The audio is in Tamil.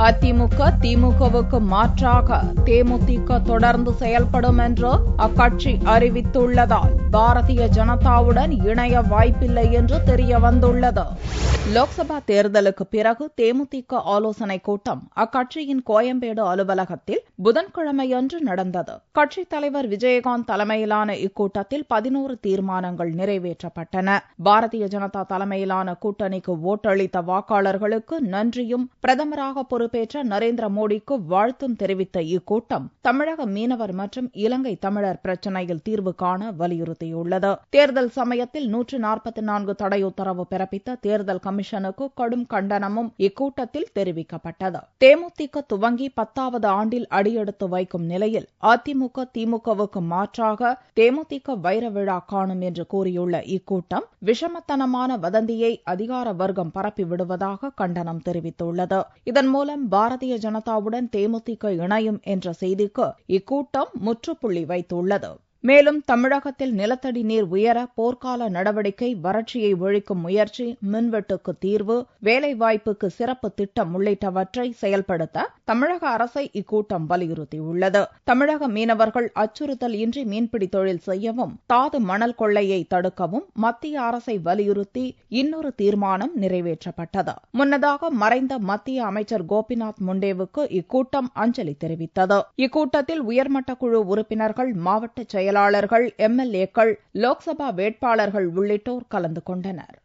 அதிமுக திமுகவுக்கு மாற்றாக தேமுதிக தொடர்ந்து செயல்படும் என்று அக்கட்சி அறிவித்துள்ளதால் பாரதிய ஜனதாவுடன் இணைய வாய்ப்பில்லை என்று தெரியவந்துள்ளது. லோக்சபா தேர்தலுக்கு பிறகு தேமுதிக ஆலோசனைக் கூட்டம் அக்கட்சியின் கோயம்பேடு அலுவலகத்தில் புதன்கிழமையன்று நடந்தது. கட்சித் தலைவர் விஜயகாந்த் தலைமையிலான இக்கூட்டத்தில் 11 தீர்மானங்கள் நிறைவேற்றப்பட்டன. பாரதிய ஜனதா தலைமையிலான கூட்டணிக்கு ஓட்டளித்த வாக்காளர்களுக்கு நன்றியும் பிரதமராக பொறுப்பேற்ற நரேந்திர மோடிக்கு வாழ்த்தும் தெரிவித்த இக்கூட்டம் தமிழக மீனவர் மற்றும் இலங்கை தமிழர் பிரச்சினையில் தீர்வு காண வலியுறுத்தியுள்ளது. தேர்தல் சமயத்தில் 144 தடை உத்தரவு பிறப்பித்த தேர்தல் கமிஷனுக்கு கடும் கண்டனமும் இக்கூட்டத்தில் தெரிவிக்கப்பட்டது. தேமுதிக துவங்கி 10வது ஆண்டில் அடியெடுத்து வைக்கும் நிலையில் அதிமுக திமுகவுக்கு மாற்றாக தேமுதிக வைர விழா காணும் என்று கூறியுள்ள இக்கூட்டம் விஷமத்தனமான வதந்தியை அதிகார வர்க்கம் பரப்பி விடுவதாக கண்டனம் தெரிவித்துள்ளது. இதன் மூலம் பாரதிய ஜனதாவுடன் தேமுதிக இணையும் என்ற செய்திக்கு இக்கூட்டம் முற்றுப்புள்ளி வைத்துள்ளது. மேலும் தமிழகத்தில் நிலத்தடி நீர் உயர போர்க்கால நடவடிக்கை, வறட்சியை ஒழிக்கும் முயற்சி, மின்வெட்டுக்கு தீர்வு, வேலைவாய்ப்புக்கு சிறப்பு திட்டம் உள்ளிட்டவற்றை செயல்படுத்த தமிழக அரசை இக்கூட்டம் வலியுறுத்தியுள்ளது. தமிழக மீனவர்கள் அச்சுறுத்தல் இன்றி மீன்பிடி தொழில் செய்யவும், தாது மணல் கொள்ளையை தடுக்கவும் மத்திய அரசை வலியுறுத்தி இன்னொரு தீர்மானம் நிறைவேற்றப்பட்டது. முன்னதாக மறைந்த மத்திய அமைச்சர் கோபிநாத் முண்டேவுக்கு இக்கூட்டம் அஞ்சலி தெரிவித்தது. இக்கூட்டத்தில் உயர்மட்ட குழு உறுப்பினர்கள், மாவட்ட செயலாளர்கள், எம்எல்ஏக்கள், லோக்சபா வேட்பாளர்கள் உள்ளிட்டோர் கலந்து கொண்டனர்.